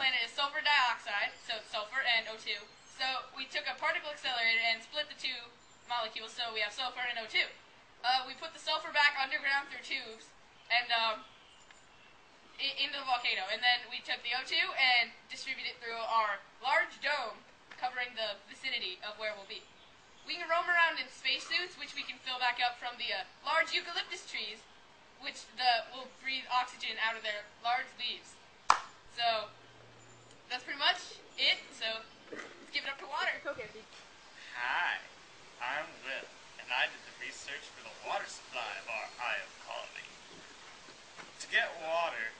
planet is sulfur dioxide, so it's sulfur and O2. So we took a particle accelerator and split the two molecules, so we have sulfur and O2. We put the sulfur back underground through tubes and into the volcano, and then we took the O2 and distributed it through our large dome covering the vicinity of where we'll be. We can roam around in spacesuits, which we can fill back up from the large eucalyptus trees, which will breathe oxygen out of their large leaves. So that's pretty much it. So let's give it up to water. Hi, I'm Will, and I did the research for the water supply of our Io colony. To get water,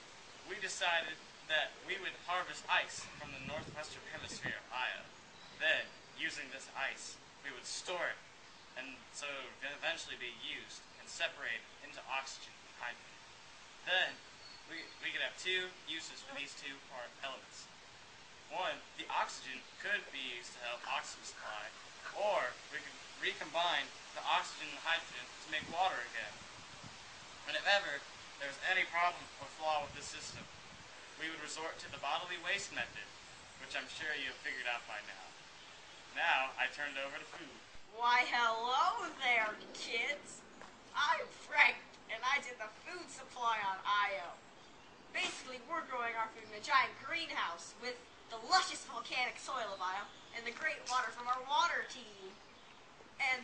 we decided that we would harvest ice from the northwestern hemisphere of Io. Then, using this ice, we would store it, and so it would eventually be used and separated into oxygen and hydrogen. Then, we could have two uses for these two elements. One, the oxygen could be used to help oxygen supply, or we could recombine the oxygen and hydrogen to make water again. And if ever there was any problem or flaw with this system, we would resort to the bodily waste method, which I'm sure you have figured out by now. Now, I turn it over to food. Why, hello there, kids. I'm Frank, and I did the food supply on Io. Basically, we're growing our food in a giant greenhouse with the luscious volcanic soil of Io and the great water from our water team. And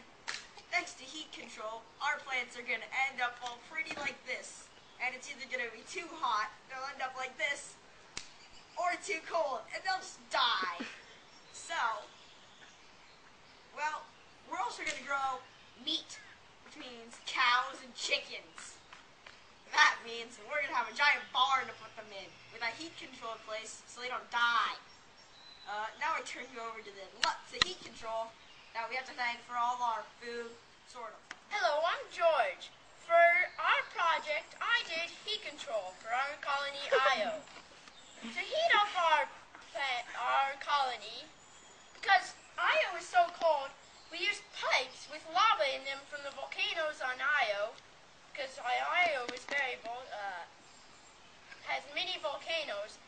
thanks to heat control, our plants are going to end up all pretty like this. And it's either going to be too hot, they'll end up like this, or too cold, and they'll just die. So, well, we're also going to grow meat, which means cows and chickens. That means we're going to have a giant barn to put them in, with a heat-controlled place so they don't die. Now I turn you over to the Lutz of heat control that we have to thank for all our food, sort of. Hello, I'm George. For our project, I did heat control for our colony Io. To heat up our colony, because Io is so cold, we used pipes with lava in them from the volcanoes on Io, because Io is has many volcanoes.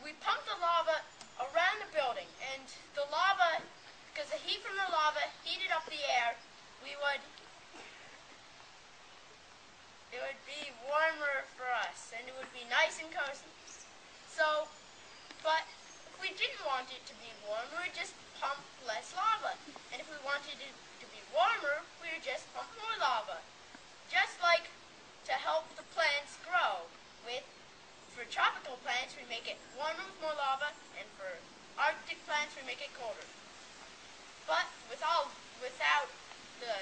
We pumped the lava around the building, and the lava, because the heat from the lava heated up the air, it would be warmer for us, and it would be nice and cozy. So, but if we didn't want it to be warm, we would just pump less lava. And if we wanted it to be warmer, we would just pump more lava. Just like to help the plants grow. For tropical plants, we make it warmer with more lava, and for Arctic plants, we make it colder. But without the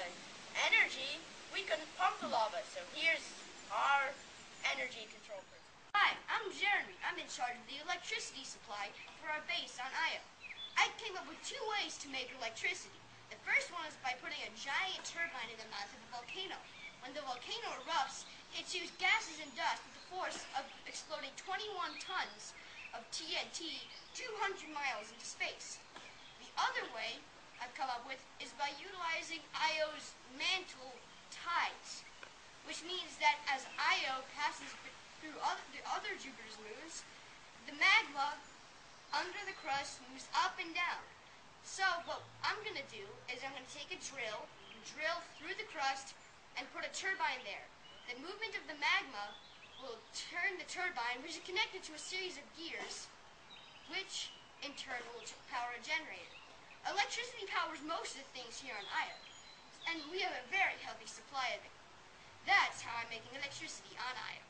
energy, we couldn't pump the lava. So here's our energy control person. Hi, I'm Jeremy. I'm in charge of the electricity supply for our base on Io. I came up with two ways to make electricity. The first one is by putting a giant turbine in the mouth of a volcano. When the volcano erupts, it spews gases and dust with the force of exploding 21 tons of TNT 200 miles into space. The other way I've come up with is by utilizing Io's mantle tides, which means that as Io passes through the other Jupiter's moons, the magma under the crust moves up and down. So what I'm going to do is I'm going to take a drill through the crust, and put a turbine there. The movement of the magma will turn the turbine, which is connected to a series of gears, which in turn will power a generator. Electricity powers most of the things here on Io, and we have a very healthy supply of it. That's how I'm making electricity on Io.